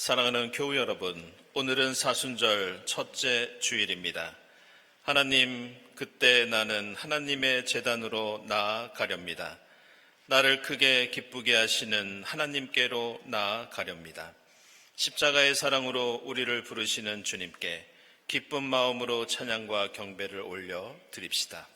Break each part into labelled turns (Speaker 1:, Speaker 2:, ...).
Speaker 1: 사랑하는 교우 여러분, 오늘은 사순절 첫째 주일입니다. 하나님, 그때 나는 하나님의 제단으로 나아가렵니다. 나를 크게 기쁘게 하시는 하나님께로 나아가렵니다. 십자가의 사랑으로 우리를 부르시는 주님께 기쁜 마음으로 찬양과 경배를 올려 드립시다.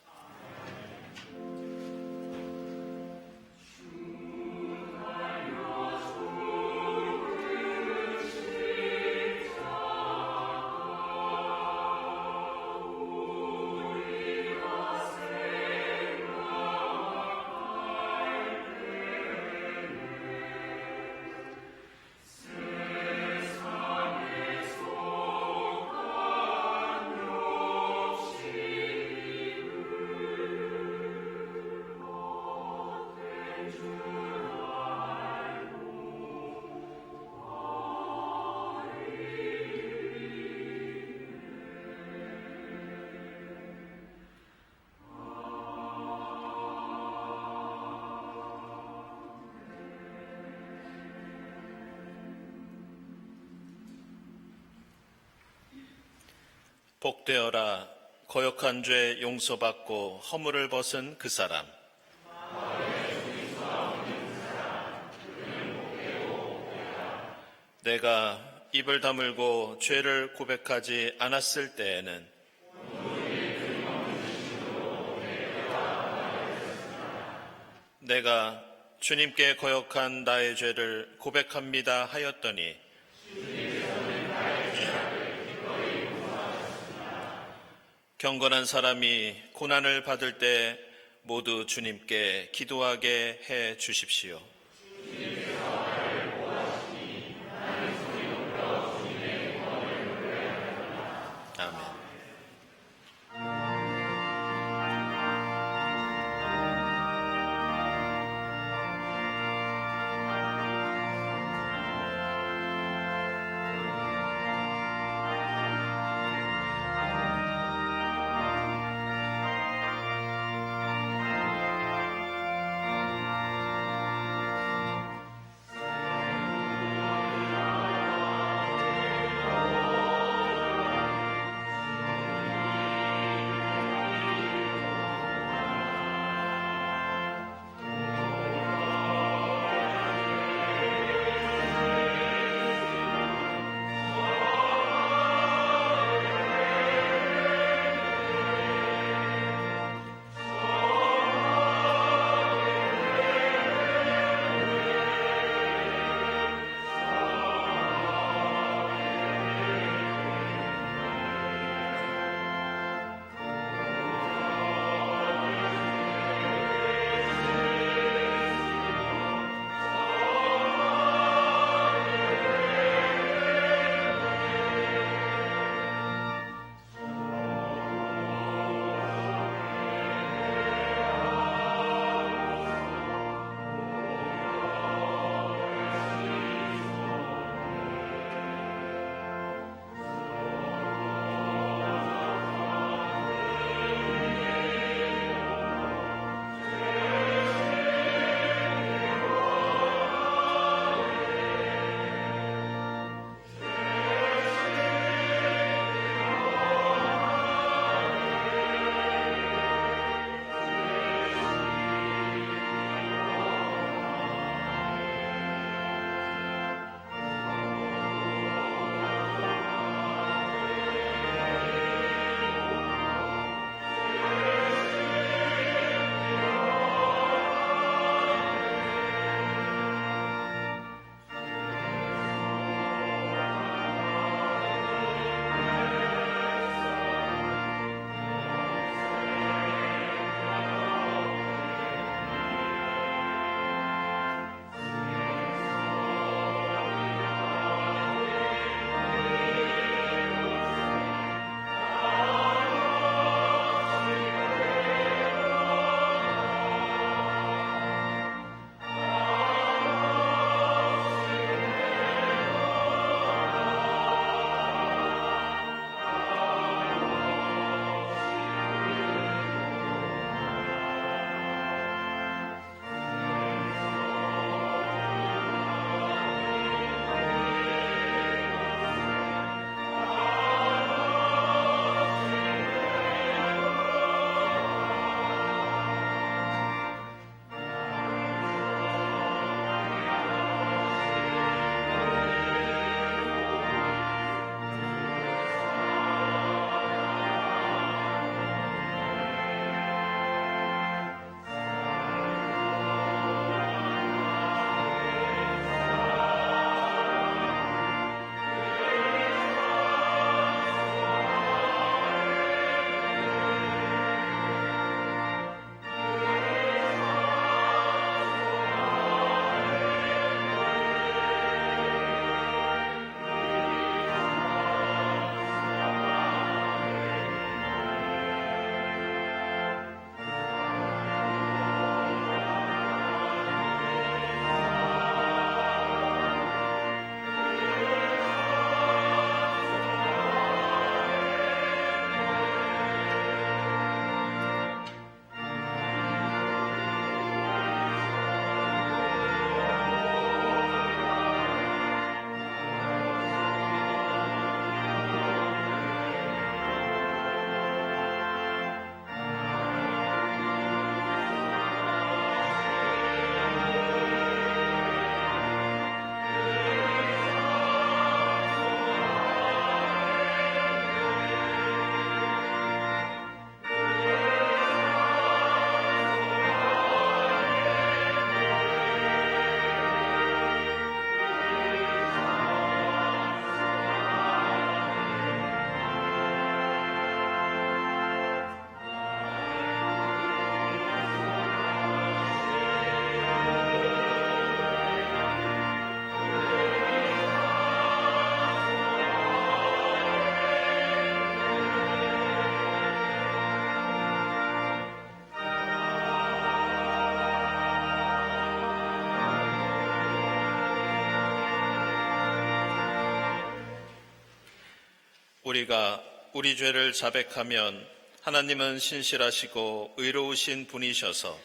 Speaker 1: 복되어라, 거역한 죄 용서받고 허물을 벗은 그 사람. 내가 입을 다물고 죄를 고백하지 않았을 때에는 내가 주님께 거역한 나의 죄를 고백합니다 하였더니 경건한 사람이 고난을 받을 때 모두 주님께 기도하게 해 주십시오. 아멘. 우리가 우리 죄를 자백하면 하나님은 신실하시고 의로우신 분이셔서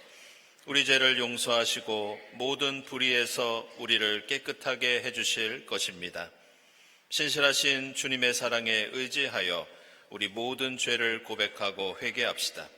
Speaker 1: 우리 죄를 용서하시고 모든 불의에서 우리를 깨끗하게 해주실 것입니다. 신실하신 주님의 사랑에 의지하여 우리 모든 죄를 고백하고 회개합시다.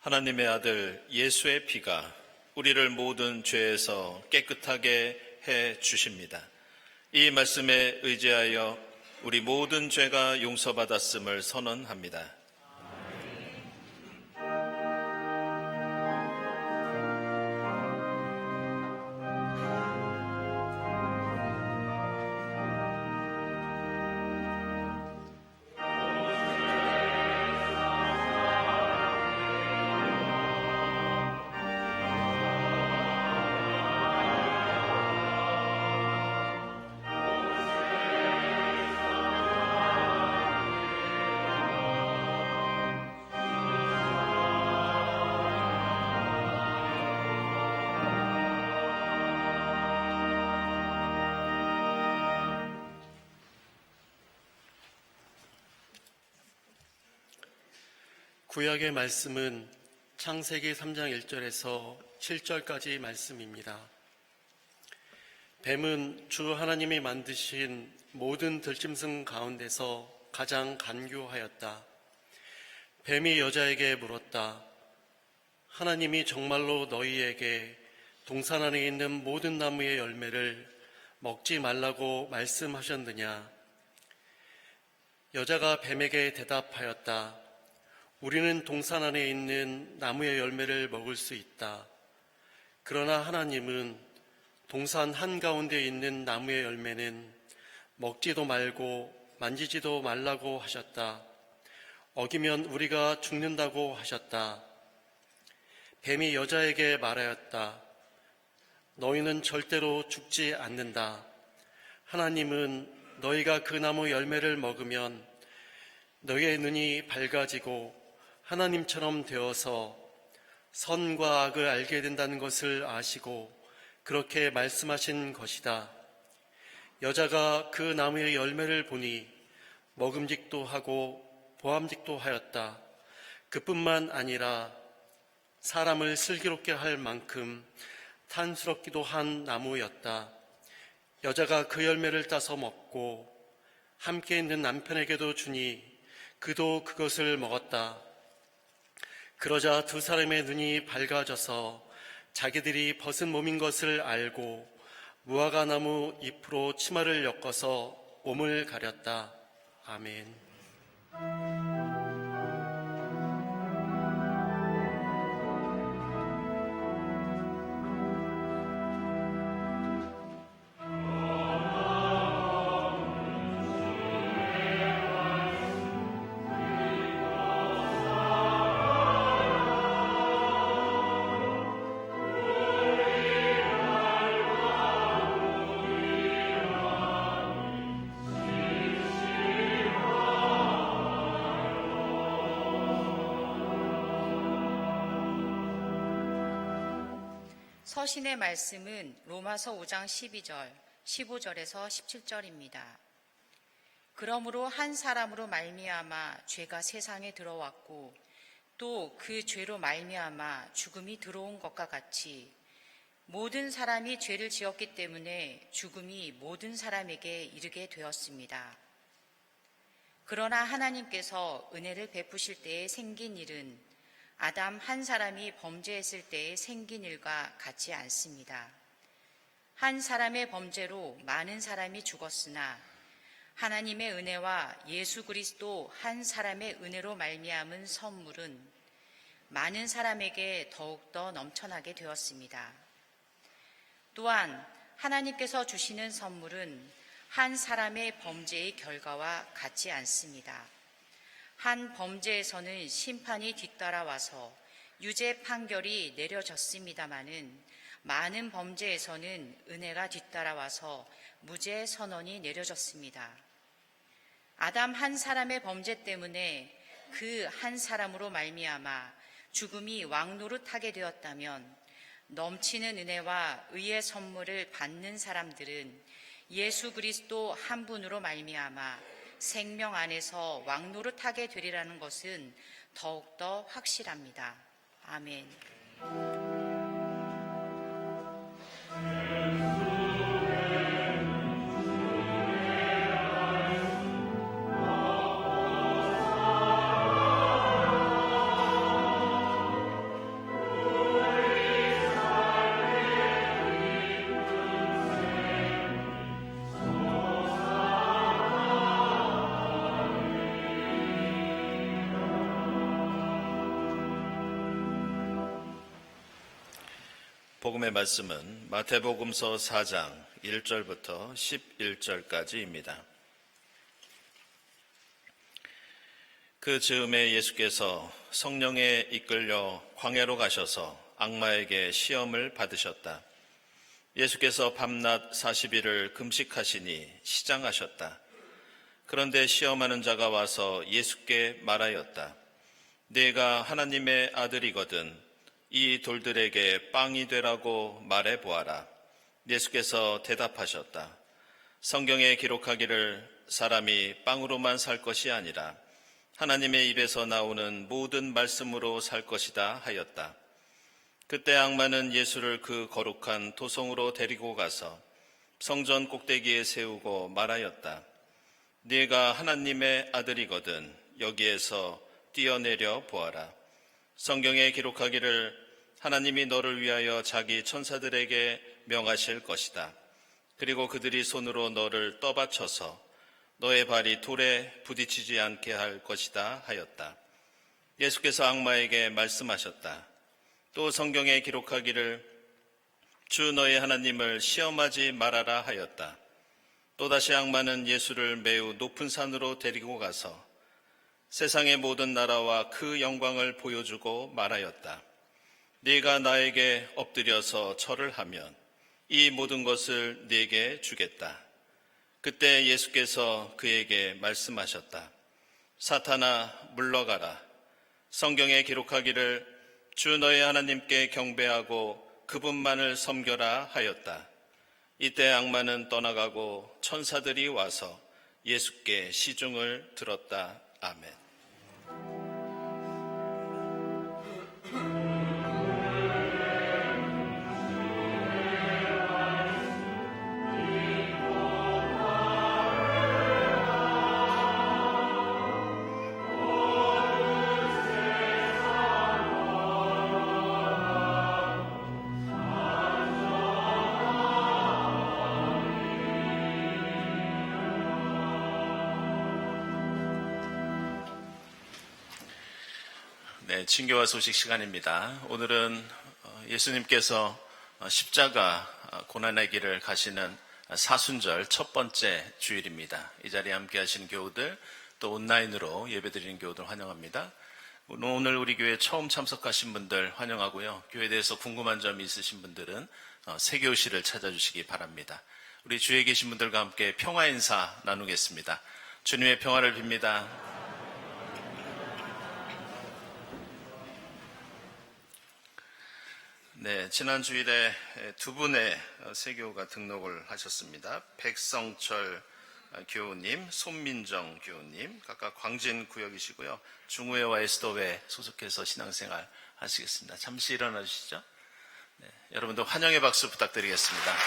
Speaker 1: 하나님의 아들 예수의 피가 우리를 모든 죄에서 깨끗하게 해 주십니다. 이 말씀에 의지하여 우리 모든 죄가 용서받았음을 선언합니다.
Speaker 2: 구약의 말씀은 창세기 3장 1절에서 7절까지 말씀입니다. 뱀은 주 하나님이 만드신 모든 들짐승 가운데서 가장 간교하였다. 뱀이 여자에게 물었다. 하나님이 정말로 너희에게 동산 안에 있는 모든 나무의 열매를 먹지 말라고 말씀하셨느냐? 여자가 뱀에게 대답하였다. 우리는 동산 안에 있는 나무의 열매를 먹을 수 있다. 그러나 하나님은 동산 한가운데 있는 나무의 열매는 먹지도 말고 만지지도 말라고 하셨다. 어기면 우리가 죽는다고 하셨다. 뱀이 여자에게 말하였다. 너희는 절대로 죽지 않는다. 하나님은 너희가 그 나무 열매를 먹으면 너희의 눈이 밝아지고 하나님처럼 되어서 선과 악을 알게 된다는 것을 아시고 그렇게 말씀하신 것이다. 여자가 그 나무의 열매를 보니 먹음직도 하고 보암직도 하였다. 그뿐만 아니라 사람을 슬기롭게 할 만큼 탄스럽기도 한 나무였다. 여자가 그 열매를 따서 먹고 함께 있는 남편에게도 주니 그도 그것을 먹었다. 그러자 두 사람의 눈이 밝아져서 자기들이 벗은 몸인 것을 알고 무화과나무 잎으로 치마를 엮어서 몸을 가렸다. 아멘.
Speaker 3: 서신의 말씀은 로마서 5장 12절, 15절에서 17절입니다. 그러므로 한 사람으로 말미암아 죄가 세상에 들어왔고 또 그 죄로 말미암아 죽음이 들어온 것과 같이 모든 사람이 죄를 지었기 때문에 죽음이 모든 사람에게 이르게 되었습니다. 그러나 하나님께서 은혜를 베푸실 때에 생긴 일은 아담 한 사람이 범죄했을 때에 생긴 일과 같지 않습니다. 한 사람의 범죄로 많은 사람이 죽었으나 하나님의 은혜와 예수 그리스도 한 사람의 은혜로 말미암은 선물은 많은 사람에게 더욱더 넘쳐나게 되었습니다. 또한 하나님께서 주시는 선물은 한 사람의 범죄의 결과와 같지 않습니다. 한 범죄에서는 심판이 뒤따라와서 유죄 판결이 내려졌습니다마는 많은 범죄에서는 은혜가 뒤따라와서 무죄 선언이 내려졌습니다. 아담 한 사람의 범죄 때문에 그 한 사람으로 말미암아 죽음이 왕노릇하게 되었다면 넘치는 은혜와 의의 선물을 받는 사람들은 예수 그리스도 한 분으로 말미암아 생명 안에서 왕노릇하게 되리라는 것은 더욱더 확실합니다. 아멘.
Speaker 1: 복음의 말씀은 마태복음서 4장 1절부터 11절까지입니다. 그 즈음에 예수께서 성령에 이끌려 광야로 가셔서 악마에게 시험을 받으셨다. 예수께서 밤낮 40일을 금식하시니 시장하셨다. 그런데 시험하는 자가 와서 예수께 말하였다. 네가 하나님의 아들이거든 이 돌들에게 빵이 되라고 말해 보아라. 예수께서 대답하셨다. 성경에 기록하기를 사람이 빵으로만 살 것이 아니라 하나님의 입에서 나오는 모든 말씀으로 살 것이다 하였다. 그때 악마는 예수를 그 거룩한 도성으로 데리고 가서 성전 꼭대기에 세우고 말하였다. 네가 하나님의 아들이거든 여기에서 뛰어내려 보아라. 성경에 기록하기를 하나님이 너를 위하여 자기 천사들에게 명하실 것이다. 그리고 그들이 손으로 너를 떠받쳐서 너의 발이 돌에 부딪히지 않게 할 것이다 하였다. 예수께서 악마에게 말씀하셨다. 또 성경에 기록하기를 주 너의 하나님을 시험하지 말아라 하였다. 또다시 악마는 예수를 매우 높은 산으로 데리고 가서 세상의 모든 나라와 그 영광을 보여주고 말하였다. 네가 나에게 엎드려서 절을 하면 이 모든 것을 네게 주겠다. 그때 예수께서 그에게 말씀하셨다. 사탄아 물러가라. 성경에 기록하기를 주 너의 하나님께 경배하고 그분만을 섬겨라 하였다. 이때 악마는 떠나가고 천사들이 와서 예수께 시중을 들었다. 아멘. 네, 친교와 소식 시간입니다. 오늘은 예수님께서 십자가 고난의 길을 가시는 사순절 첫 번째 주일입니다. 이 자리에 함께 하시는 교우들, 또 온라인으로 예배드리는 교우들 환영합니다. 오늘 우리 교회 처음 참석하신 분들 환영하고요. 교회에 대해서 궁금한 점이 있으신 분들은 세교실을 찾아주시기 바랍니다. 우리 주위에 계신 분들과 함께 평화 인사 나누겠습니다. 주님의 평화를 빕니다. 네, 지난 주일에 두 분의 세교가 등록을 하셨습니다. 백성철 교우님, 손민정 교우님, 각각 광진 구역이시고요. 중우회와 에스더회 소속해서 신앙생활 하시겠습니다. 잠시 일어나 주시죠. 네, 여러분들 환영의 박수 부탁드리겠습니다. 네,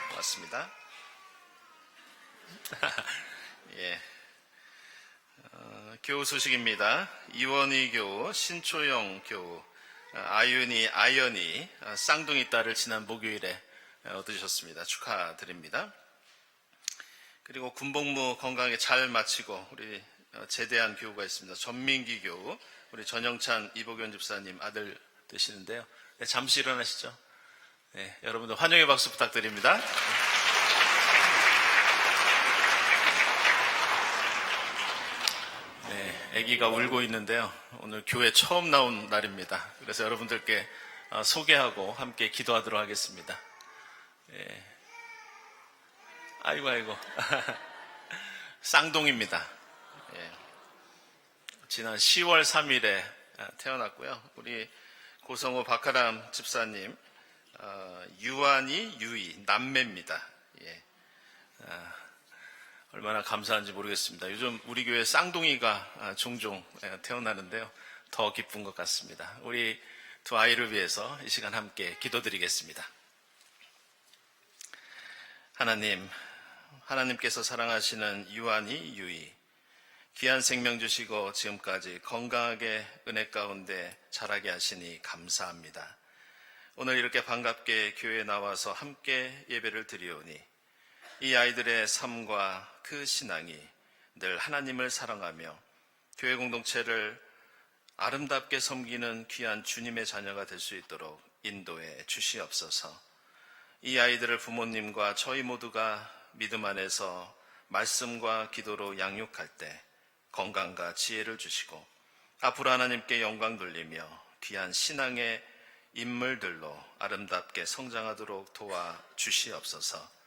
Speaker 1: 고맙습니다. 예. 교우 소식입니다. 이원희 교우, 신초영 교우, 아연이 쌍둥이 딸을 지난 목요일에 얻으셨습니다. 축하드립니다. 그리고 군복무 건강하게 잘 마치고 우리 제대한 교우가 있습니다. 전민기 교우, 우리 전영찬 이복연 집사님 아들 되시는데요. 네, 잠시 일어나시죠. 네, 여러분들 환영의 박수 부탁드립니다. 아기가 울고 있는데요. 오늘 교회 처음 나온 날입니다. 그래서 여러분들께 소개하고 함께 기도하도록 하겠습니다. 예. 아이고. 쌍둥이입니다. 예. 지난 10월 3일에 태어났고요. 우리 고성호 박하람 집사님, 유한이, 유이, 남매입니다. 예. 얼마나 감사한지 모르겠습니다. 요즘 우리 교회 쌍둥이가 종종 태어나는데요. 더 기쁜 것 같습니다. 우리 두 아이를 위해서 이 시간 함께 기도드리겠습니다. 하나님께서 사랑하시는 유한이, 유이, 귀한 생명 주시고 지금까지 건강하게 은혜 가운데 자라게 하시니 감사합니다. 오늘 이렇게 반갑게 교회에 나와서 함께 예배를 드리오니 이 아이들의 삶과 그 신앙이 늘 하나님을 사랑하며 교회 공동체를 아름답게 섬기는 귀한 주님의 자녀가 될 수 있도록 인도해 주시옵소서. 이 아이들을 부모님과 저희 모두가 믿음 안에서 말씀과 기도로 양육할 때 건강과 지혜를 주시고 앞으로 하나님께 영광 돌리며 귀한 신앙의 인물들로 아름답게 성장하도록 도와 주시옵소서.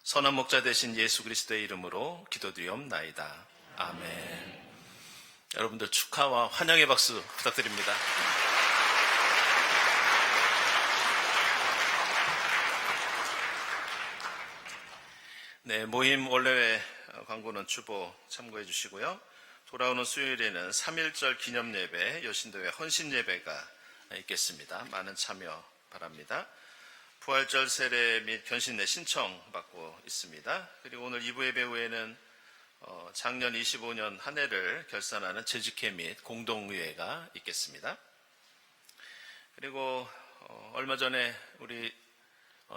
Speaker 1: 선한 목자 되신 예수 그리스도의 이름으로 기도드리옵나이다. 아멘. 여러분들 축하와 환영의 박수 부탁드립니다. 네, 모임 원래회 광고는 주보 참고해 주시고요. 돌아오는 수요일에는 3.1절 기념예배, 여신도회 헌신예배가 있겠습니다. 많은 참여 바랍니다. 부활절 세례 및 견신례 신청받고 있습니다. 그리고 오늘 2부 예배 후에는 작년 25년 한 해를 결산하는 재직회 및 공동의회가 있겠습니다. 그리고 얼마 전에 우리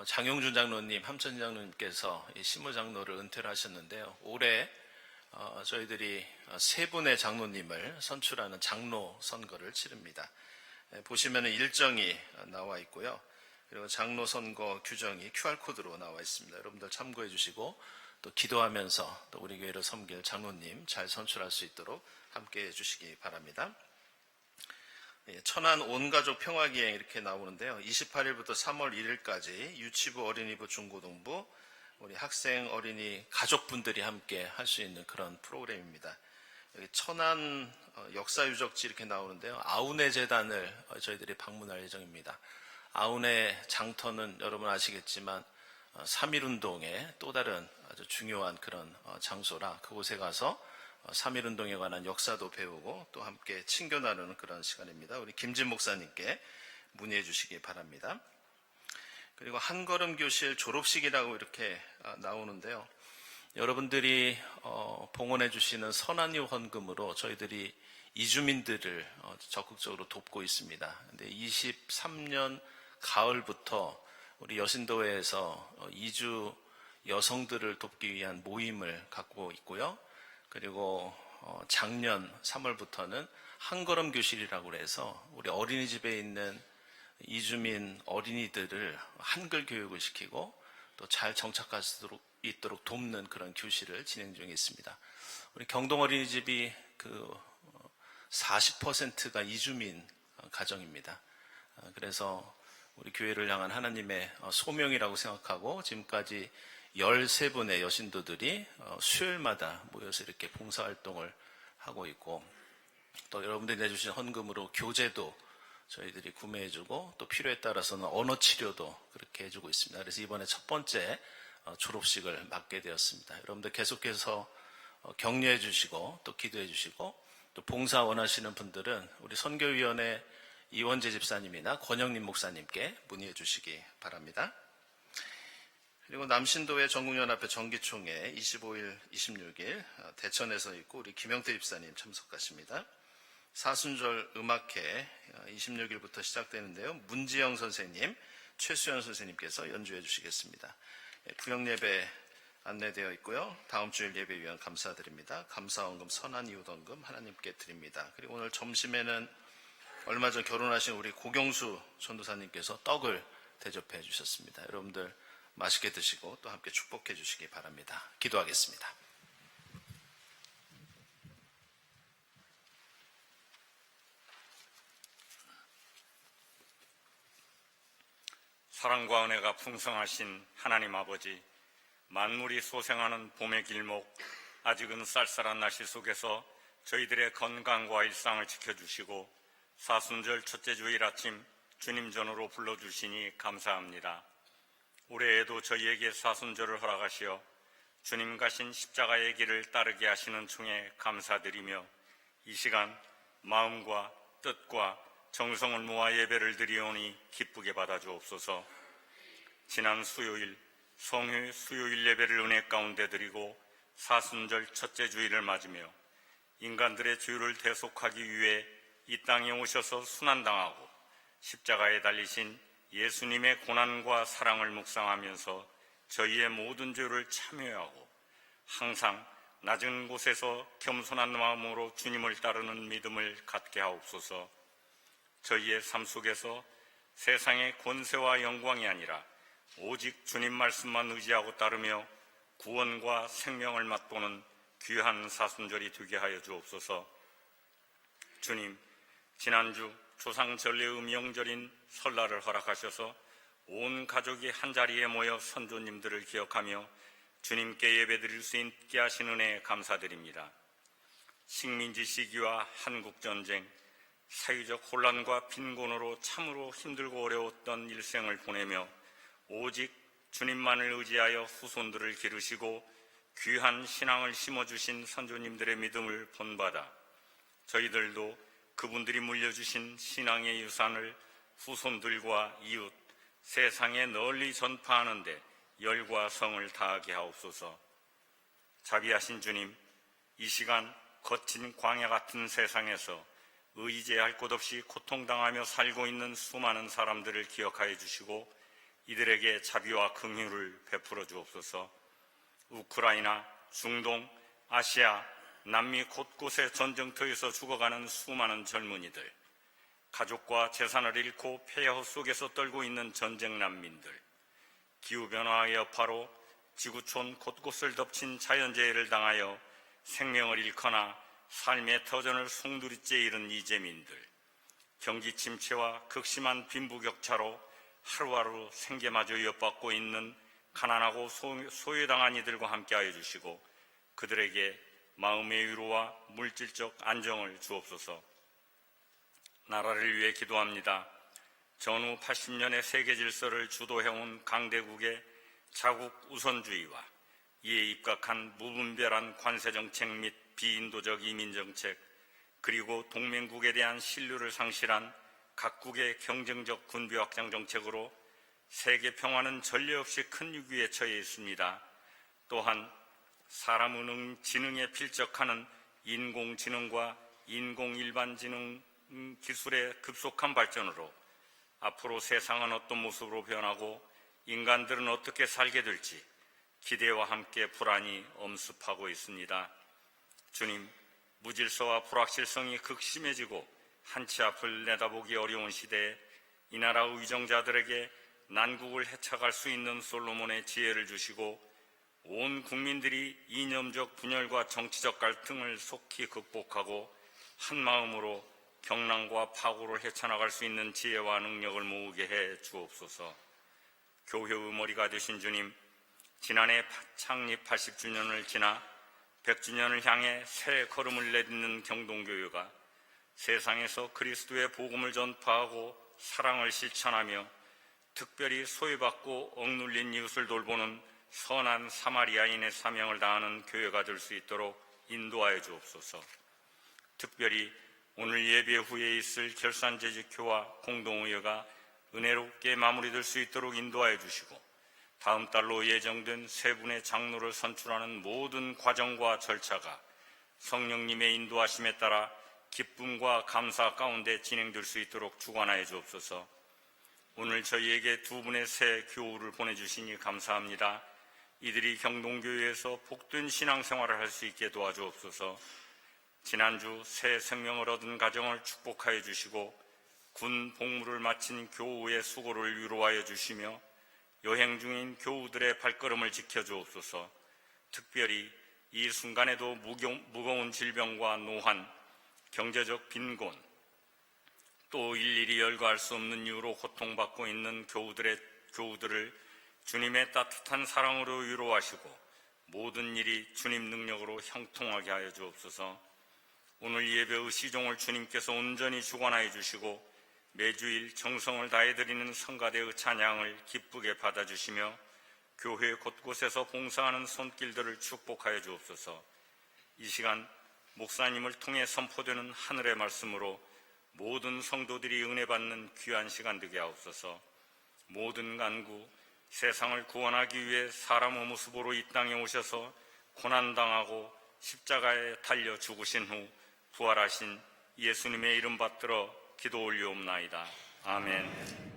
Speaker 1: 장용준 장로님, 함천 장로님께서 이 시무 장로를 은퇴를 하셨는데요. 올해 저희들이 세 분의 장로님을 선출하는 장로 선거를 치릅니다. 보시면 일정이 나와 있고요. 그리고 장로 선거 규정이 QR코드로 나와 있습니다. 여러분들 참고해 주시고 또 기도하면서 또 우리 교회를 섬길 장로님 잘 선출할 수 있도록 함께 해 주시기 바랍니다. 천안 온가족 평화기행 이렇게 나오는데요. 28일부터 3월 1일까지 유치부, 어린이부, 중고등부, 우리 학생, 어린이, 가족분들이 함께 할 수 있는 그런 프로그램입니다. 여기 천안 역사유적지 이렇게 나오는데요. 아우네 재단을 저희들이 방문할 예정입니다. 아우네 장터는 여러분 아시겠지만 3.1운동의 또 다른 아주 중요한 그런 장소라 그곳에 가서 3.1운동에 관한 역사도 배우고 또 함께 친교 나누는 그런 시간입니다. 우리 김진 목사님께 문의해 주시기 바랍니다. 그리고 한걸음 교실 졸업식이라고 이렇게 나오는데요. 여러분들이 봉헌해 주시는 선한유 헌금으로 저희들이 이주민들을 적극적으로 돕고 있습니다. 근데 23년 가을부터 우리 여신도회에서 이주 여성들을 돕기 위한 모임을 갖고 있고요. 그리고 작년 3월부터는 한걸음 교실이라고 해서 우리 어린이집에 있는 이주민 어린이들을 한글 교육을 시키고 또 잘 정착할 수 있도록 돕는 그런 교실을 진행 중에 있습니다. 우리 경동 어린이집이 40%가 이주민 가정입니다. 그래서 우리 교회를 향한 하나님의 소명이라고 생각하고 지금까지 13분의 여신도들이 수요일마다 모여서 이렇게 봉사활동을 하고 있고 또 여러분들이 내주신 헌금으로 교재도 저희들이 구매해주고 또 필요에 따라서는 언어 치료도 그렇게 해주고 있습니다. 그래서 이번에 첫 번째 졸업식을 맡게 되었습니다. 여러분들 계속해서 격려해 주시고 또 기도해 주시고 또 봉사 원하시는 분들은 우리 선교위원회 이원재 집사님이나 권영림 목사님께 문의해 주시기 바랍니다. 그리고 남신도회 전국연합회 정기총회 25일, 26일 대천에서 있고 우리 김영태 집사님 참석하십니다. 사순절 음악회 26일부터 시작되는데요. 문지영 선생님, 최수연 선생님께서 연주해 주시겠습니다. 구역예배 안내되어 있고요. 다음 주일 예배 위한 감사드립니다. 감사헌금, 선한 이웃헌금 하나님께 드립니다. 그리고 오늘 점심에는 얼마 전 결혼하신 우리 고경수 전도사님께서 떡을 대접해 주셨습니다. 여러분들 맛있게 드시고 또 함께 축복해 주시기 바랍니다. 기도하겠습니다.
Speaker 4: 사랑과 은혜가 풍성하신 하나님 아버지, 만물이 소생하는 봄의 길목, 아직은 쌀쌀한 날씨 속에서 저희들의 건강과 일상을 지켜주시고 사순절 첫째 주일 아침 주님 전으로 불러주시니 감사합니다. 올해에도 저희에게 사순절을 허락하시어 주님 가신 십자가의 길을 따르게 하시는 총에 감사드리며 이 시간 마음과 뜻과 정성을 모아 예배를 드리오니 기쁘게 받아주옵소서. 지난 수요일 성회 수요일 예배를 은혜 가운데 드리고 사순절 첫째 주일을 맞으며 인간들의 죄를 대속하기 위해 이 땅에 오셔서 순환당하고 십자가에 달리신 예수님의 고난과 사랑을 묵상하면서 저희의 모든 죄를 참여하고 항상 낮은 곳에서 겸손한 마음으로 주님을 따르는 믿음을 갖게 하옵소서. 저희의 삶 속에서 세상의 권세와 영광이 아니라 오직 주님 말씀만 의지하고 따르며 구원과 생명을 맛보는 귀한 사순절이 되게 하여 주옵소서. 주님, 지난주 조상전례의 명절인 설날을 허락하셔서 온 가족이 한자리에 모여 선조님들을 기억하며 주님께 예배드릴 수 있게 하신 은혜에 감사드립니다. 식민지 시기와 한국전쟁, 사회적 혼란과 빈곤으로 참으로 힘들고 어려웠던 일생을 보내며 오직 주님만을 의지하여 후손들을 기르시고 귀한 신앙을 심어주신 선조님들의 믿음을 본받아 저희들도 그분들이 물려주신 신앙의 유산을 후손들과 이웃, 세상에 널리 전파하는 데 열과 성을 다하게 하옵소서. 자비하신 주님, 이 시간 거친 광야 같은 세상에서 의지할 곳 없이 고통당하며 살고 있는 수많은 사람들을 기억하여 주시고 이들에게 자비와 긍휼을 베풀어 주옵소서. 우크라이나, 중동, 아시아, 남미 곳곳의 전쟁터에서 죽어가는 수많은 젊은이들, 가족과 재산을 잃고 폐허 속에서 떨고 있는 전쟁 난민들, 기후변화의 여파로 지구촌 곳곳을 덮친 자연재해를 당하여 생명을 잃거나 삶의 터전을 송두리째 잃은 이재민들, 경기 침체와 극심한 빈부격차로 하루하루 생계마저 위협받고 있는 가난하고 소외당한 이들과 함께하여 주시고 그들에게 마음의 위로와 물질적 안정을 주옵소서. 나라를 위해 기도합니다. 전후 80년의 세계 질서를 주도해온 강대국의 자국 우선주의와 이에 입각한 무분별한 관세정책 및 비인도적 이민정책, 그리고 동맹국에 대한 신뢰를 상실한 각국의 경쟁적 군비 확장 정책으로 세계 평화는 전례 없이 큰 위기에 처해 있습니다. 또한 사람 지능에 필적하는 인공지능과 인공일반지능 기술의 급속한 발전으로 앞으로 세상은 어떤 모습으로 변하고 인간들은 어떻게 살게 될지 기대와 함께 불안이 엄습하고 있습니다. 주님, 무질서와 불확실성이 극심해지고 한치 앞을 내다보기 어려운 시대에 이 나라 위정자들에게 난국을 헤쳐갈 수 있는 솔로몬의 지혜를 주시고 온 국민들이 이념적 분열과 정치적 갈등을 속히 극복하고 한 마음으로 경랑과 파고를 헤쳐나갈 수 있는 지혜와 능력을 모으게 해 주옵소서. 교회의 머리가 되신 주님, 지난해 창립 80주년을 지나 100주년을 향해 새 걸음을 내딛는 경동교회가 세상에서 그리스도의 복음을 전파하고 사랑을 실천하며 특별히 소외받고 억눌린 이웃을 돌보는 선한 사마리아인의 사명을 다하는 교회가 될 수 있도록 인도하여 주옵소서. 특별히 오늘 예배 후에 있을 결산재직회와 공동의회가 은혜롭게 마무리될 수 있도록 인도하여 주시고, 다음 달로 예정된 세 분의 장로를 선출하는 모든 과정과 절차가 성령님의 인도하심에 따라 기쁨과 감사 가운데 진행될 수 있도록 주관하여 주옵소서. 오늘 저희에게 두 분의 새 교우를 보내주시니 감사합니다. 이들이 경동교회에서 복된 신앙생활을 할 수 있게 도와주옵소서. 지난주 새 생명을 얻은 가정을 축복하여 주시고, 군 복무를 마친 교우의 수고를 위로하여 주시며 여행 중인 교우들의 발걸음을 지켜주옵소서. 특별히 이 순간에도 무거운 질병과 노한, 경제적 빈곤, 또 일일이 열거할 수 없는 이유로 고통받고 있는 교우들을 주님의 따뜻한 사랑으로 위로하시고 모든 일이 주님 능력으로 형통하게 하여 주옵소서. 오늘 예배의 시종을 주님께서 온전히 주관하여 주시고 매주일 정성을 다해 드리는 성가대의 찬양을 기쁘게 받아주시며 교회 곳곳에서 봉사하는 손길들을 축복하여 주옵소서. 이 시간 목사님을 통해 선포되는 하늘의 말씀으로 모든 성도들이 은혜 받는 귀한 시간 되게 하옵소서. 모든 간구, 세상을 구원하기 위해 사람의 모습으로 이 땅에 오셔서 고난당하고 십자가에 달려 죽으신 후 부활하신 예수님의 이름 받들어 기도 올리옵나이다. 아멘.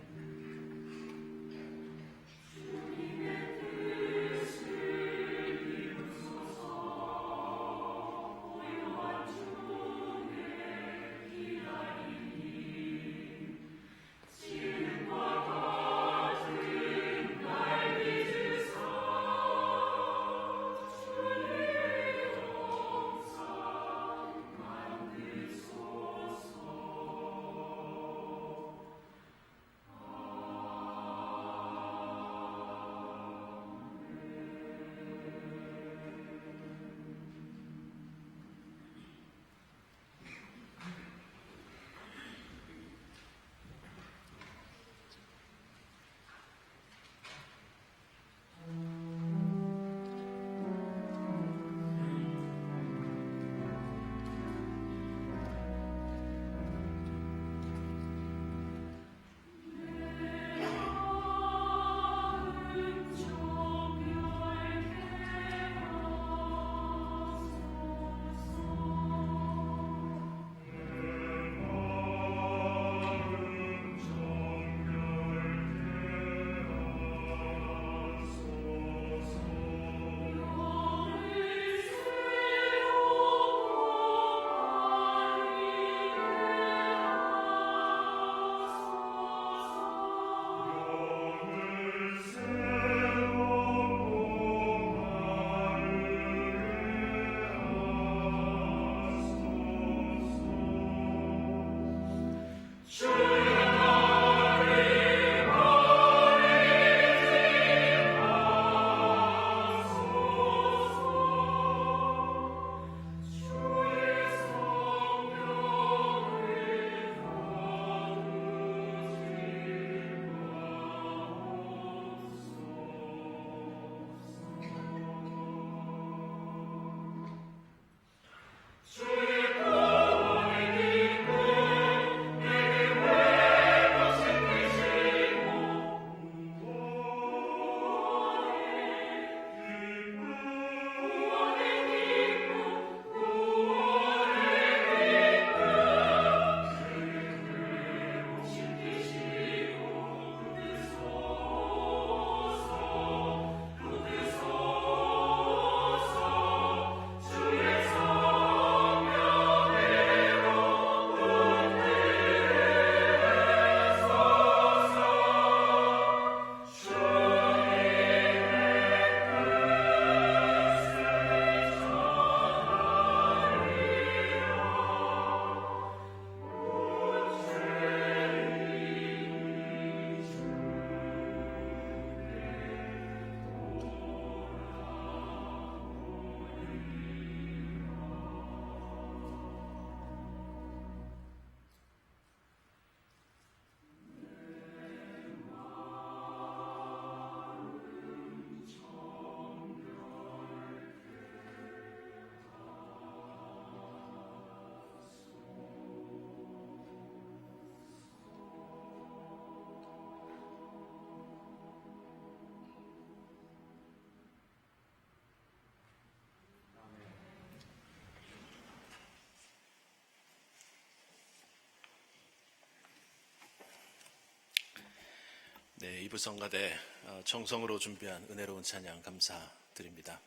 Speaker 1: 네, 이부 성가대 정성으로 준비한 은혜로운 찬양 감사드립니다.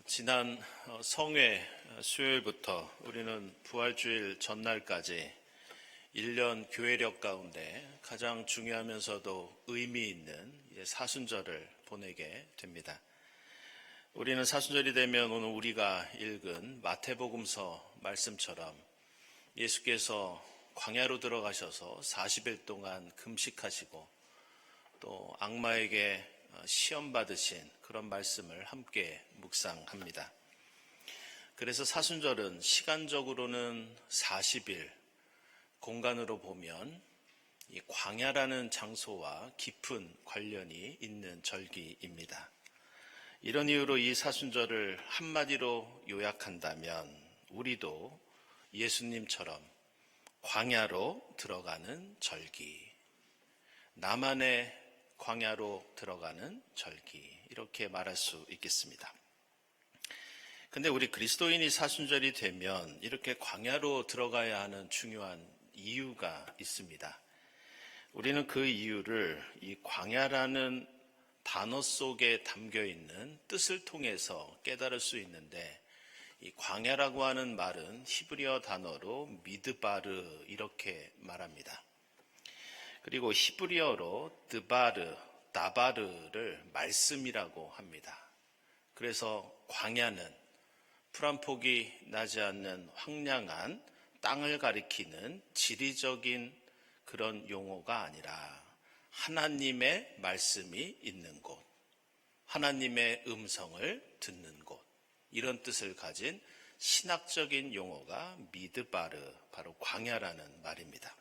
Speaker 1: 지난 성회 수요일부터 우리는 부활주일 전날까지 1년 교회력 가운데 가장 중요하면서도 의미 있는 사순절을 보내게 됩니다. 우리는 사순절이 되면 오늘 우리가 읽은 마태복음서 말씀처럼 예수께서 광야로 들어가셔서 40일 동안 금식하시고 또 악마에게 시험 받으신 그런 말씀을 함께 묵상합니다. 그래서 사순절은 시간적으로는 40일, 공간으로 보면 이 광야라는 장소와 깊은 관련이 있는 절기입니다. 이런 이유로 이 사순절을 한마디로 요약한다면 우리도 예수님처럼 광야로 들어가는 절기, 나만의 광야로 들어가는 절기, 이렇게 말할 수 있겠습니다. 근데 우리 그리스도인이 사순절이 되면 이렇게 광야로 들어가야 하는 중요한 이유가 있습니다. 우리는 그 이유를 이 광야라는 단어 속에 담겨 있는 뜻을 통해서 깨달을 수 있는데, 이 광야라고 하는 말은 히브리어 단어로 미드바르 이렇게 말합니다. 그리고 히브리어로 드바르, 다바르를 말씀이라고 합니다. 그래서 광야는 풀 한 폭이 나지 않는 황량한 땅을 가리키는 지리적인 그런 용어가 아니라 하나님의 말씀이 있는 곳, 하나님의 음성을 듣는 곳, 이런 뜻을 가진 신학적인 용어가 미드바르, 바로 광야라는 말입니다.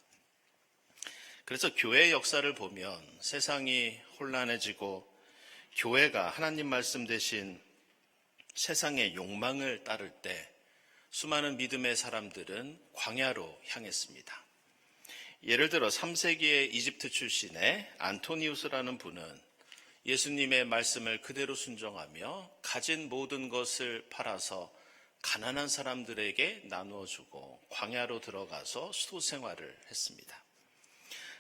Speaker 1: 그래서 교회의 역사를 보면 세상이 혼란해지고 교회가 하나님 말씀 대신 세상의 욕망을 따를 때 수많은 믿음의 사람들은 광야로 향했습니다. 예를 들어 3세기의 이집트 출신의 안토니우스라는 분은 예수님의 말씀을 그대로 순종하며 가진 모든 것을 팔아서 가난한 사람들에게 나누어 주고 광야로 들어가서 수도 생활을 했습니다.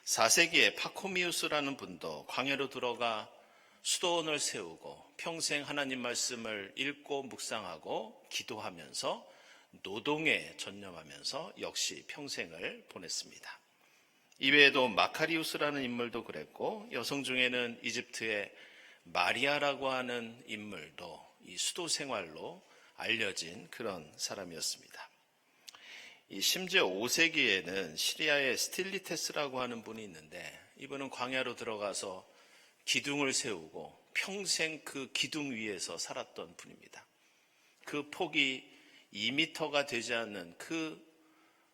Speaker 1: 4세기의 파코미우스라는 분도 광야로 들어가 수도원을 세우고 평생 하나님 말씀을 읽고 묵상하고 기도하면서 노동에 전념하면서 역시 평생을 보냈습니다. 이외에도 마카리우스라는 인물도 그랬고, 여성 중에는 이집트의 마리아라고 하는 인물도 이 수도 생활로 알려진 그런 사람이었습니다. 심지어 5세기에는 시리아의 스틸리테스라고 하는 분이 있는데, 이분은 광야로 들어가서 기둥을 세우고 평생 그 기둥 위에서 살았던 분입니다. 그 폭이 2m가 되지 않는 그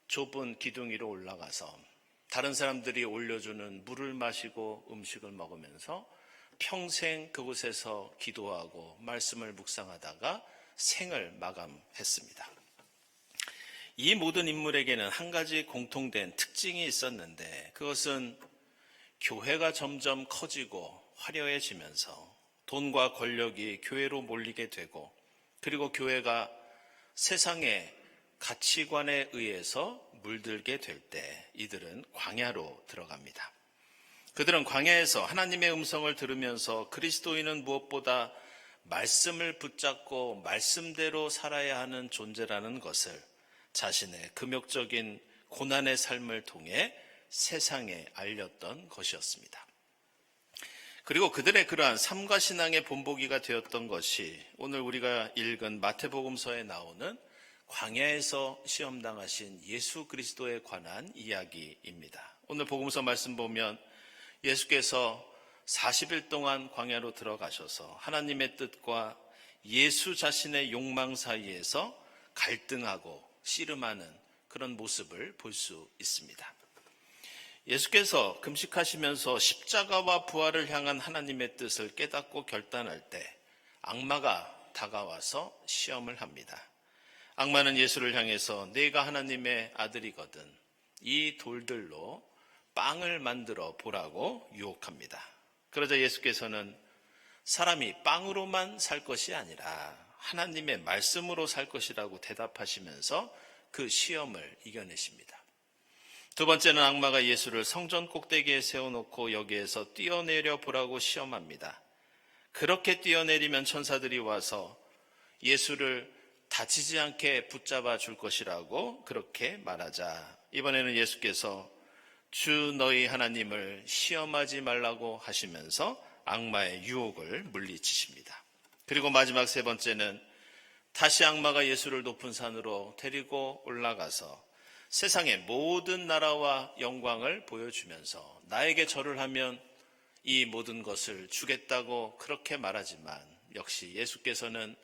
Speaker 1: 좁은 기둥 위로 올라가서 다른 사람들이 올려주는 물을 마시고 음식을 먹으면서 평생 그곳에서 기도하고 말씀을 묵상하다가 생을 마감했습니다. 이 모든 인물에게는 한 가지 공통된 특징이 있었는데, 그것은 교회가 점점 커지고 화려해지면서 돈과 권력이 교회로 몰리게 되고, 그리고 교회가 세상의 가치관에 의해서 물들게 될 때 이들은 광야로 들어갑니다. 그들은 광야에서 하나님의 음성을 들으면서 그리스도인은 무엇보다 말씀을 붙잡고 말씀대로 살아야 하는 존재라는 것을 자신의 금욕적인 고난의 삶을 통해 세상에 알렸던 것이었습니다. 그리고 그들의 그러한 삶과 신앙의 본보기가 되었던 것이 오늘 우리가 읽은 마태복음서에 나오는 광야에서 시험당하신 예수 그리스도에 관한 이야기입니다. 오늘 복음서 말씀 보면 예수께서 40일 동안 광야로 들어가셔서 하나님의 뜻과 예수 자신의 욕망 사이에서 갈등하고 씨름하는 그런 모습을 볼 수 있습니다. 예수께서 금식하시면서 십자가와 부활을 향한 하나님의 뜻을 깨닫고 결단할 때 악마가 다가와서 시험을 합니다. 악마는 예수를 향해서 내가 하나님의 아들이거든 이 돌들로 빵을 만들어 보라고 유혹합니다. 그러자 예수께서는 사람이 빵으로만 살 것이 아니라 하나님의 말씀으로 살 것이라고 대답하시면서 그 시험을 이겨내십니다. 두 번째는 악마가 예수를 성전 꼭대기에 세워놓고 여기에서 뛰어내려 보라고 시험합니다. 그렇게 뛰어내리면 천사들이 와서 예수를 다치지 않게 붙잡아 줄 것이라고 그렇게 말하자, 이번에는 예수께서 주 너희 하나님을 시험하지 말라고 하시면서 악마의 유혹을 물리치십니다. 그리고 마지막 세 번째는 다시 악마가 예수를 높은 산으로 데리고 올라가서 세상의 모든 나라와 영광을 보여주면서 나에게 절을 하면 이 모든 것을 주겠다고 그렇게 말하지만, 역시 예수께서는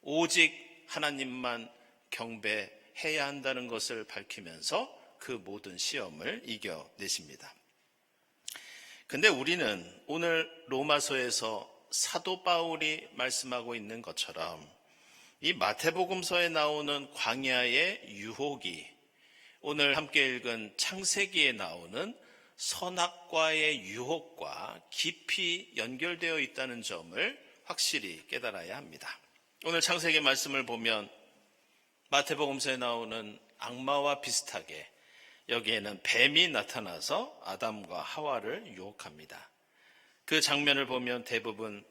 Speaker 1: 오직 하나님만 경배해야 한다는 것을 밝히면서 그 모든 시험을 이겨내십니다. 근데 우리는 오늘 로마서에서 사도 바울이 말씀하고 있는 것처럼 이 마태복음서에 나오는 광야의 유혹이 오늘 함께 읽은 창세기에 나오는 선악과의 유혹과 깊이 연결되어 있다는 점을 확실히 깨달아야 합니다. 오늘 창세기 말씀을 보면 마태복음서에 나오는 악마와 비슷하게 여기에는 뱀이 나타나서 아담과 하와를 유혹합니다. 그 장면을 보면 대부분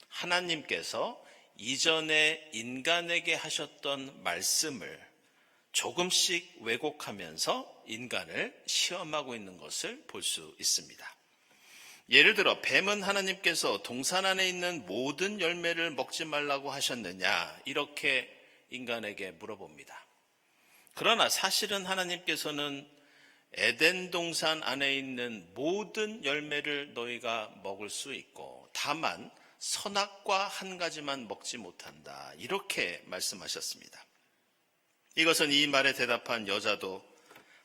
Speaker 1: 하나님께서 이전에 인간에게 하셨던 말씀을 조금씩 왜곡하면서 인간을 시험하고 있는 것을 볼 수 있습니다. 예를 들어 뱀은 하나님께서 동산 안에 있는 모든 열매를 먹지 말라고 하셨느냐, 이렇게 인간에게 물어봅니다. 그러나 사실은 하나님께서는 에덴 동산 안에 있는 모든 열매를 너희가 먹을 수 있고 다만 선악과 한 가지만 먹지 못한다, 이렇게 말씀하셨습니다. 이것은 이 말에 대답한 여자도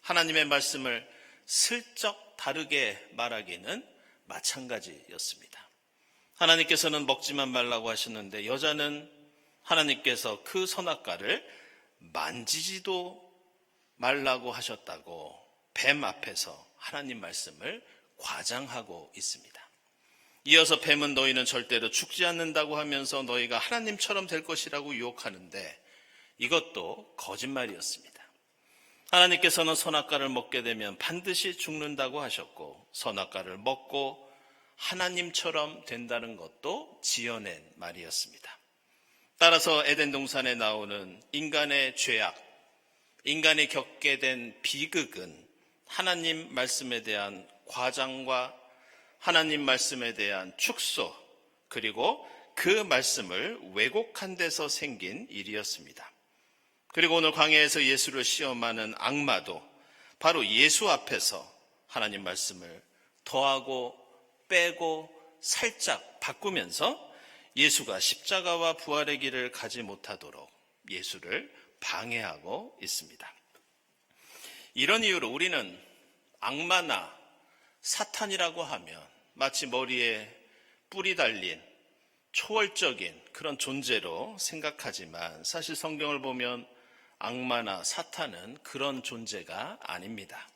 Speaker 1: 하나님의 말씀을 슬쩍 다르게 말하기는 마찬가지였습니다. 하나님께서는 먹지만 말라고 하셨는데 여자는 하나님께서 그 선악과를 만지지도 말라고 하셨다고 뱀 앞에서 하나님 말씀을 과장하고 있습니다. 이어서 뱀은 너희는 절대로 죽지 않는다고 하면서 너희가 하나님처럼 될 것이라고 유혹하는데 이것도 거짓말이었습니다. 하나님께서는 선악과를 먹게 되면 반드시 죽는다고 하셨고 선악과를 먹고 하나님처럼 된다는 것도 지어낸 말이었습니다. 따라서 에덴 동산에 나오는 인간의 죄악, 인간이 겪게 된 비극은 하나님 말씀에 대한 과장과 하나님 말씀에 대한 축소, 그리고 그 말씀을 왜곡한 데서 생긴 일이었습니다. 그리고 오늘 광야에서 예수를 시험하는 악마도 바로 예수 앞에서 하나님 말씀을 더하고 빼고 살짝 바꾸면서 예수가 십자가와 부활의 길을 가지 못하도록 예수를 방해하고 있습니다. 이런 이유로 우리는 악마나 사탄이라고 하면 마치 머리에 뿔이 달린 초월적인 그런 존재로 생각하지만 사실 성경을 보면 악마나 사탄은 그런 존재가 아닙니다.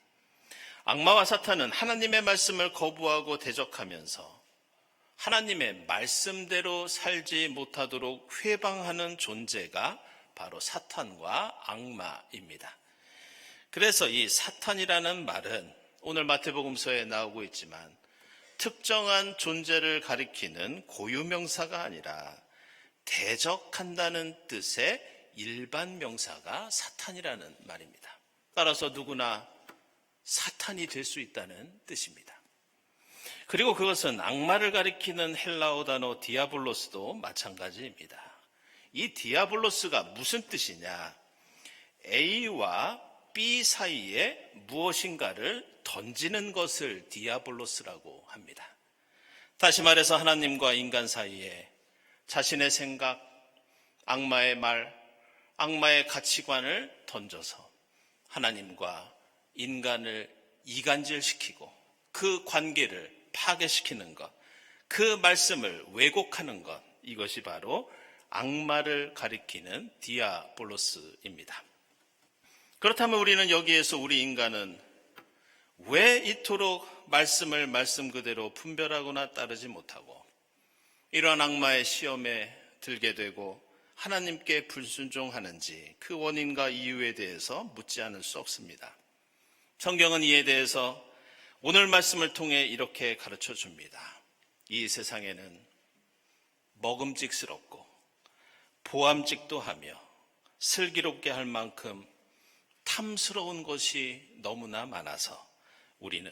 Speaker 1: 악마와 사탄은 하나님의 말씀을 거부하고 대적하면서 하나님의 말씀대로 살지 못하도록 회방하는 존재가 바로 사탄과 악마입니다. 그래서 이 사탄이라는 말은 오늘 마태복음서에 나오고 있지만 특정한 존재를 가리키는 고유명사가 아니라 대적한다는 뜻의 일반 명사가 사탄이라는 말입니다. 따라서 누구나 사탄이 될 수 있다는 뜻입니다. 그리고 그것은 악마를 가리키는 헬라어 단어 디아블로스도 마찬가지입니다. 이 디아블로스가 무슨 뜻이냐? A와 B 사이에 무엇인가를 던지는 것을 디아블로스라고 합니다. 다시 말해서 하나님과 인간 사이에 자신의 생각, 악마의 말, 악마의 가치관을 던져서 하나님과 인간을 이간질시키고 그 관계를 파괴시키는 것, 그 말씀을 왜곡하는 것, 이것이 바로 악마를 가리키는 디아블로스입니다. 그렇다면 우리는 여기에서 우리 인간은 왜 이토록 말씀을 말씀 그대로 분별하거나 따르지 못하고 이러한 악마의 시험에 들게 되고 하나님께 불순종하는지 그 원인과 이유에 대해서 묻지 않을 수 없습니다. 성경은 이에 대해서 오늘 말씀을 통해 이렇게 가르쳐 줍니다. 이 세상에는 먹음직스럽고 보암직도 하며 슬기롭게 할 만큼 탐스러운 것이 너무나 많아서 우리는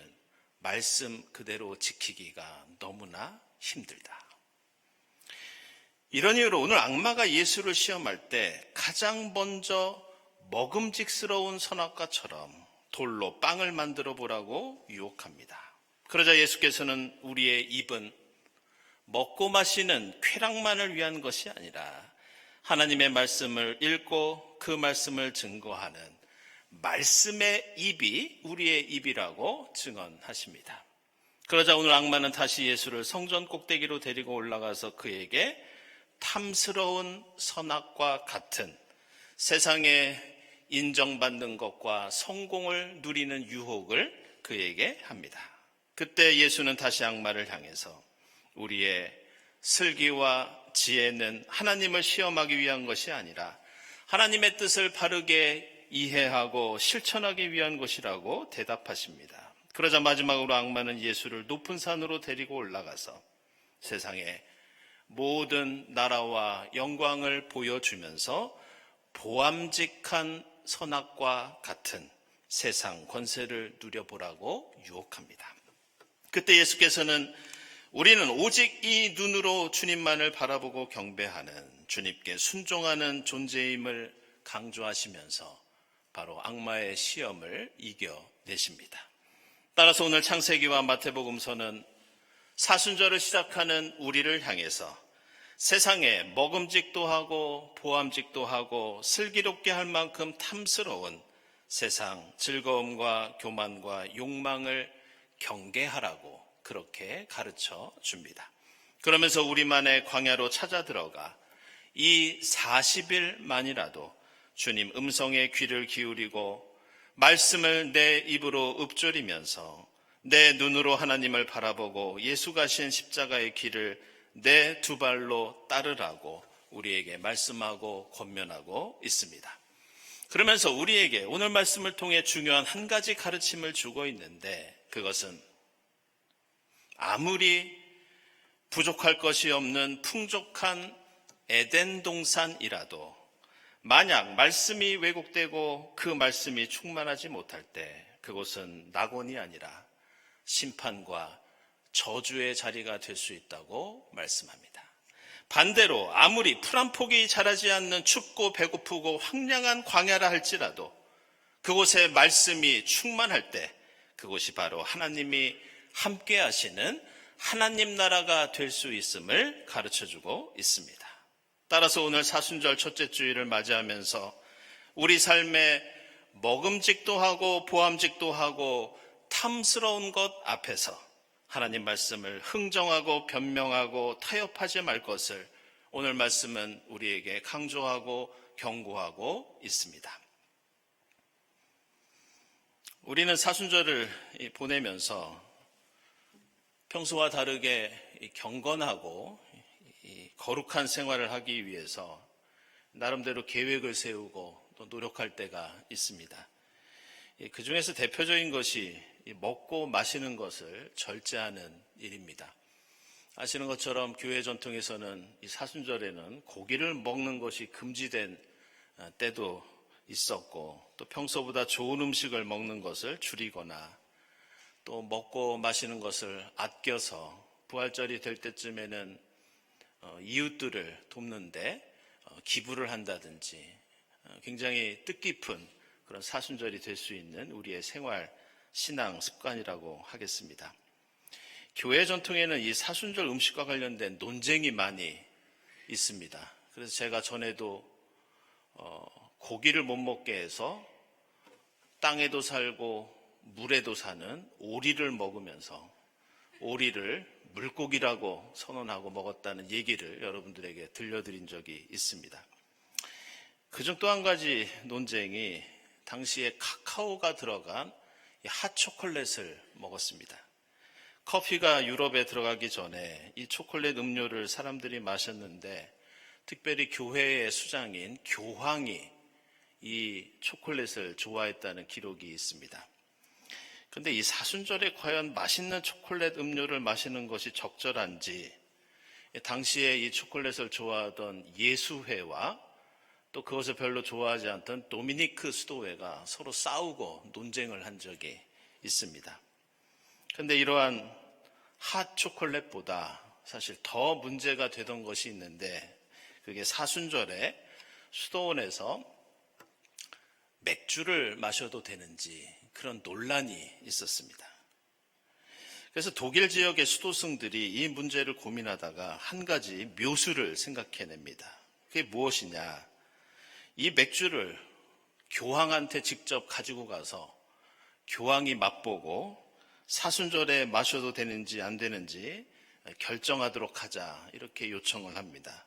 Speaker 1: 말씀 그대로 지키기가 너무나 힘들다. 이런 이유로 오늘 악마가 예수를 시험할 때 가장 먼저 먹음직스러운 선악과처럼 돌로 빵을 만들어 보라고 유혹합니다. 그러자 예수께서는 우리의 입은 먹고 마시는 쾌락만을 위한 것이 아니라 하나님의 말씀을 읽고 그 말씀을 증거하는 말씀의 입이 우리의 입이라고 증언하십니다. 그러자 오늘 악마는 다시 예수를 성전 꼭대기로 데리고 올라가서 그에게 탐스러운 선악과 같은 세상에 인정받는 것과 성공을 누리는 유혹을 그에게 합니다. 그때 예수는 다시 악마를 향해서 우리의 슬기와 지혜는 하나님을 시험하기 위한 것이 아니라 하나님의 뜻을 바르게 이해하고 실천하기 위한 것이라고 대답하십니다. 그러자 마지막으로 악마는 예수를 높은 산으로 데리고 올라가서 세상에 모든 나라와 영광을 보여주면서 보암직한 선악과 같은 세상 권세를 누려보라고 유혹합니다. 그때 예수께서는 우리는 오직 이 눈으로 주님만을 바라보고 경배하는 주님께 순종하는 존재임을 강조하시면서 바로 악마의 시험을 이겨내십니다. 따라서 오늘 창세기와 마태복음서는 사순절을 시작하는 우리를 향해서 세상에 먹음직도 하고 보암직도 하고 슬기롭게 할 만큼 탐스러운 세상 즐거움과 교만과 욕망을 경계하라고 그렇게 가르쳐 줍니다. 그러면서 우리만의 광야로 찾아 들어가 이 40일만이라도 주님 음성에 귀를 기울이고 말씀을 내 입으로 읊조리면서 내 눈으로 하나님을 바라보고 예수 가신 십자가의 길을 내 두 발로 따르라고 우리에게 말씀하고 권면하고 있습니다. 그러면서 우리에게 오늘 말씀을 통해 중요한 한 가지 가르침을 주고 있는데 그것은 아무리 부족할 것이 없는 풍족한 에덴 동산이라도 만약 말씀이 왜곡되고 그 말씀이 충만하지 못할 때 그곳은 낙원이 아니라 심판과 저주의 자리가 될 수 있다고 말씀합니다. 반대로 아무리 풀 한 폭이 자라지 않는 춥고 배고프고 황량한 광야라 할지라도 그곳에 말씀이 충만할 때 그곳이 바로 하나님이 함께 하시는 하나님 나라가 될 수 있음을 가르쳐주고 있습니다. 따라서 오늘 사순절 첫째 주일을 맞이하면서 우리 삶에 먹음직도 하고 보암직도 하고 탐스러운 것 앞에서 하나님 말씀을 흥정하고 변명하고 타협하지 말 것을 오늘 말씀은 우리에게 강조하고 경고하고 있습니다. 우리는 사순절을 보내면서 평소와 다르게 경건하고 거룩한 생활을 하기 위해서 나름대로 계획을 세우고 또 노력할 때가 있습니다. 그 중에서 대표적인 것이 먹고 마시는 것을 절제하는 일입니다. 아시는 것처럼 교회 전통에서는 이 사순절에는 고기를 먹는 것이 금지된 때도 있었고 또 평소보다 좋은 음식을 먹는 것을 줄이거나 또 먹고 마시는 것을 아껴서 부활절이 될 때쯤에는 이웃들을 돕는데 기부를 한다든지 굉장히 뜻깊은 그런 사순절이 될 수 있는 우리의 생활 신앙 습관이라고 하겠습니다. 교회 전통에는 이 사순절 음식과 관련된 논쟁이 많이 있습니다. 그래서 제가 전에도 고기를 못 먹게 해서 땅에도 살고 물에도 사는 오리를 먹으면서 오리를 물고기라고 선언하고 먹었다는 얘기를 여러분들에게 들려드린 적이 있습니다. 그중 또 한 가지 논쟁이 당시에 카카오가 들어간 핫초콜릿을 먹었습니다. 커피가 유럽에 들어가기 전에 이 초콜릿 음료를 사람들이 마셨는데 특별히 교회의 수장인 교황이 이 초콜릿을 좋아했다는 기록이 있습니다. 근데 이 사순절에 과연 맛있는 초콜릿 음료를 마시는 것이 적절한지, 당시에 이 초콜릿을 좋아하던 예수회와 또 그것을 별로 좋아하지 않던 도미니크 수도회가 서로 싸우고 논쟁을 한 적이 있습니다. 근데 이러한 핫 초콜릿보다 사실 더 문제가 되던 것이 있는데, 그게 사순절에 수도원에서 맥주를 마셔도 되는지 그런 논란이 있었습니다. 그래서 독일 지역의 수도승들이 이 문제를 고민하다가 한 가지 묘수를 생각해냅니다. 그게 무엇이냐? 이 맥주를 교황한테 직접 가지고 가서 교황이 맛보고 사순절에 마셔도 되는지 안 되는지 결정하도록 하자, 이렇게 요청을 합니다.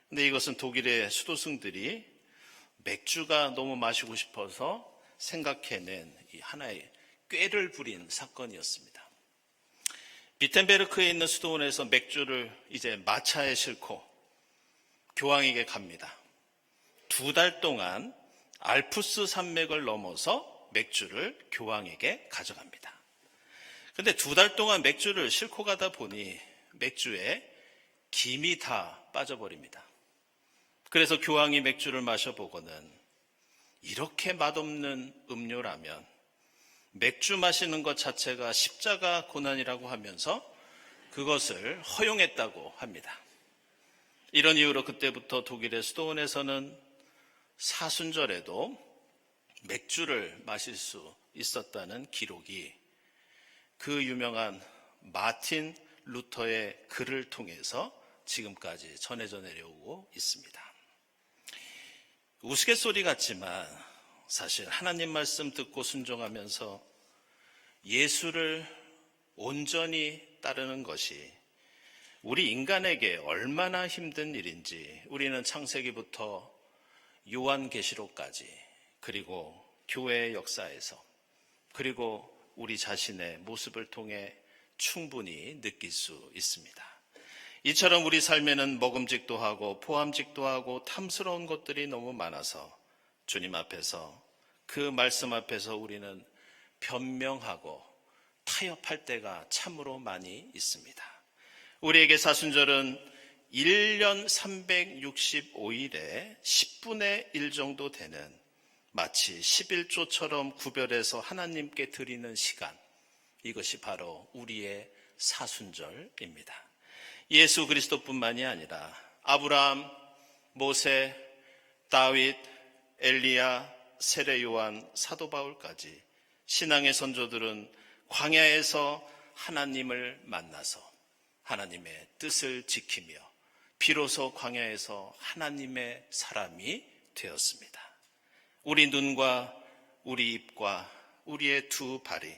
Speaker 1: 근데 이것은 독일의 수도승들이 맥주가 너무 마시고 싶어서 생각해낸 이 하나의 꾀를 부린 사건이었습니다. 비텐베르크에 있는 수도원에서 맥주를 이제 마차에 싣고 교황에게 갑니다. 2달 동안 알프스 산맥을 넘어서 맥주를 교황에게 가져갑니다. 근데 2달 동안 맥주를 싣고 가다 보니 맥주에 김이 다 빠져버립니다. 그래서 교황이 맥주를 마셔보고는 이렇게 맛없는 음료라면 맥주 마시는 것 자체가 십자가 고난이라고 하면서 그것을 허용했다고 합니다. 이런 이유로 그때부터 독일의 수도원에서는 사순절에도 맥주를 마실 수 있었다는 기록이 그 유명한 마틴 루터의 글을 통해서 지금까지 전해져 내려오고 있습니다. 우스갯소리 같지만 사실 하나님 말씀 듣고 순종하면서 예수를 온전히 따르는 것이 우리 인간에게 얼마나 힘든 일인지 우리는 창세기부터 요한계시록까지, 그리고 교회의 역사에서, 그리고 우리 자신의 모습을 통해 충분히 느낄 수 있습니다. 이처럼 우리 삶에는 먹음직도 하고 포함직도 하고 탐스러운 것들이 너무 많아서 주님 앞에서, 그 말씀 앞에서 우리는 변명하고 타협할 때가 참으로 많이 있습니다. 우리에게 사순절은 1년 365일에 10분의 1 정도 되는 마치 11조처럼 구별해서 하나님께 드리는 시간, 이것이 바로 우리의 사순절입니다. 예수 그리스도뿐만이 아니라 아브라함, 모세, 다윗, 엘리야, 세례 요한, 사도 바울까지 신앙의 선조들은 광야에서 하나님을 만나서 하나님의 뜻을 지키며 비로소 광야에서 하나님의 사람이 되었습니다. 우리 눈과 우리 입과 우리의 두 발이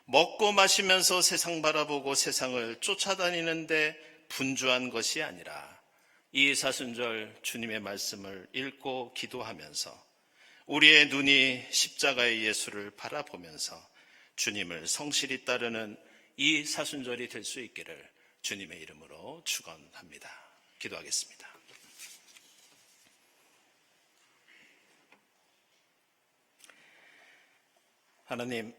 Speaker 1: 먹고 마시면서 세상 바라보고 세상을 쫓아다니는데 분주한 것이 아니라 이 사순절 주님의 말씀을 읽고 기도하면서 우리의 눈이 십자가의 예수를 바라보면서 주님을 성실히 따르는 이 사순절이 될 수 있기를 주님의 이름으로 축원합니다. 기도하겠습니다. 하나님,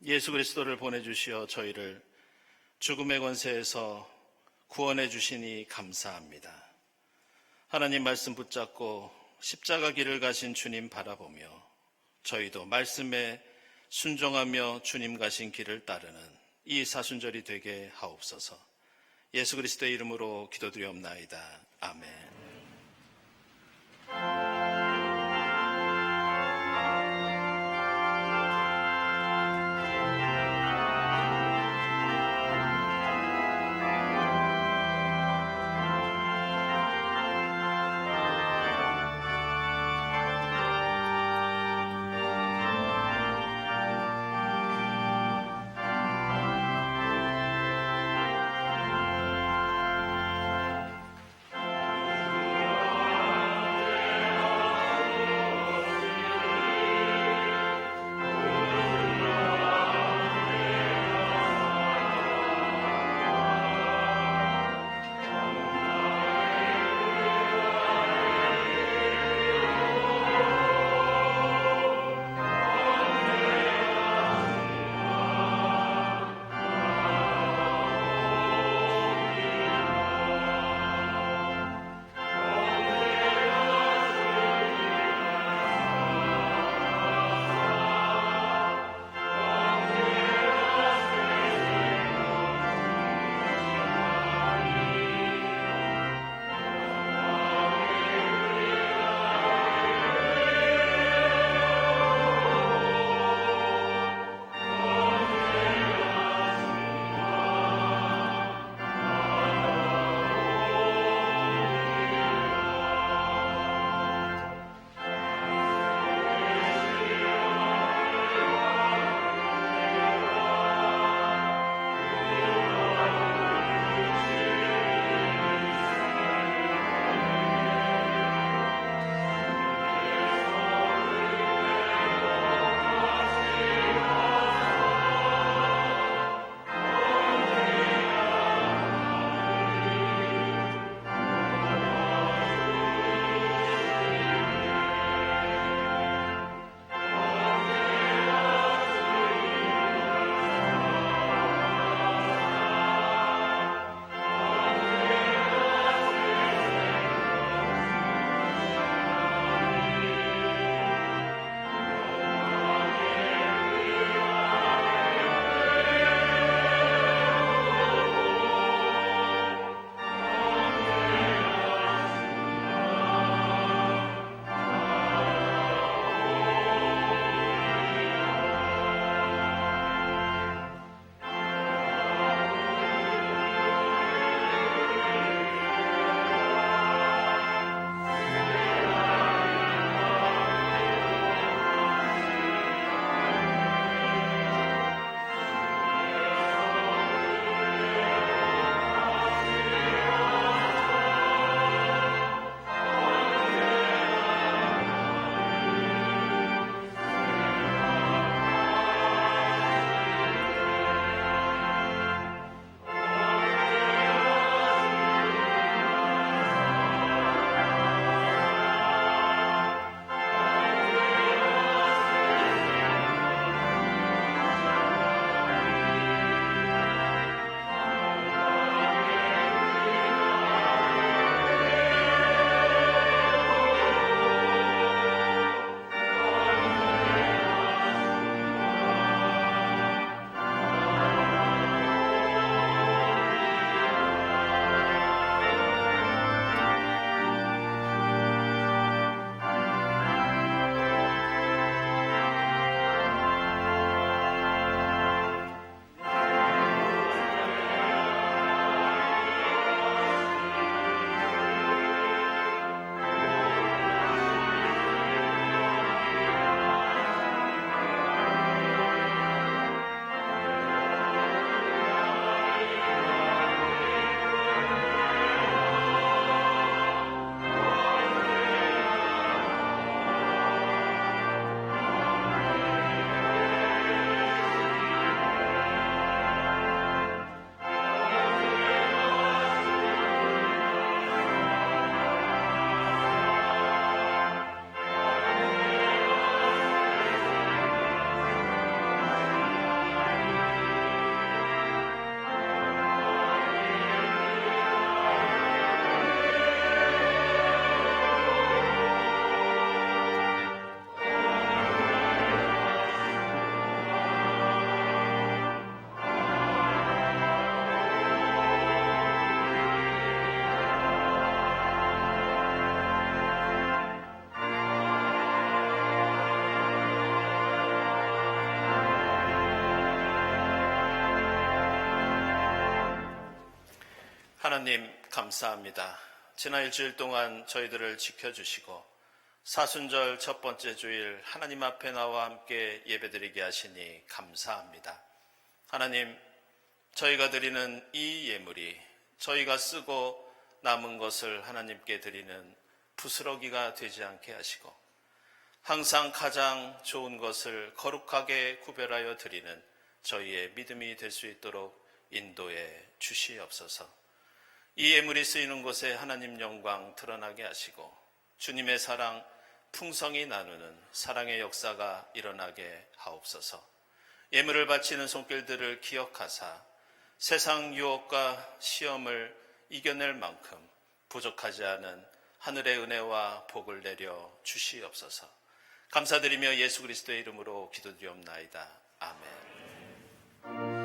Speaker 1: 예수 그리스도를 보내주시어 저희를 죽음의 권세에서 구원해 주시니 감사합니다. 하나님 말씀 붙잡고 십자가 길을 가신 주님 바라보며 저희도 말씀에 순종하며 주님 가신 길을 따르는 이 사순절이 되게 하옵소서. 예수 그리스도의 이름으로 기도드리옵나이다. 아멘. 하나님 감사합니다. 지난 일주일 동안 저희들을 지켜주시고 사순절 첫 번째 주일 하나님 앞에 나와 함께 예배드리게 하시니 감사합니다. 하나님, 저희가 드리는 이 예물이 저희가 쓰고 남은 것을 하나님께 드리는 부스러기가 되지 않게 하시고 항상 가장 좋은 것을 거룩하게 구별하여 드리는 저희의 믿음이 될 수 있도록 인도해 주시옵소서. 이 예물이 쓰이는 곳에 하나님 영광 드러나게 하시고 주님의 사랑 풍성히 나누는 사랑의 역사가 일어나게 하옵소서. 예물을 바치는 손길들을 기억하사 세상 유혹과 시험을 이겨낼 만큼 부족하지 않은 하늘의 은혜와 복을 내려 주시옵소서. 감사드리며 예수 그리스도의 이름으로 기도드리옵나이다. 아멘.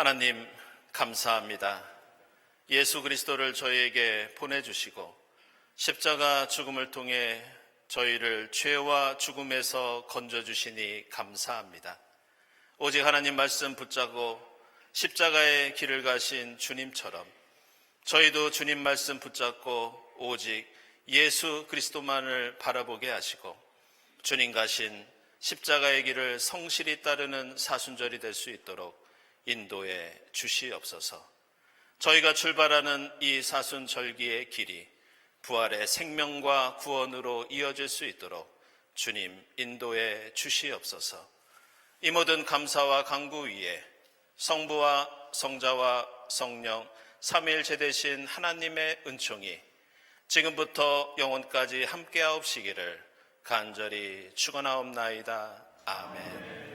Speaker 1: 하나님 감사합니다. 예수 그리스도를 저희에게 보내주시고 십자가 죽음을 통해 저희를 죄와 죽음에서 건져주시니 감사합니다. 오직 하나님 말씀 붙잡고 십자가의 길을 가신 주님처럼 저희도 주님 말씀 붙잡고 오직 예수 그리스도만을 바라보게 하시고 주님 가신 십자가의 길을 성실히 따르는 사순절이 될 수 있도록 인도해 주시옵소서. 저희가 출발하는 이 사순절기의 길이 부활의 생명과 구원으로 이어질 수 있도록 주님 인도해 주시옵소서. 이 모든 감사와 간구 위에 성부와 성자와 성령 삼위일체 되신 하나님의 은총이 지금부터 영원까지 함께하옵시기를 간절히 축원하옵나이다. 아멘.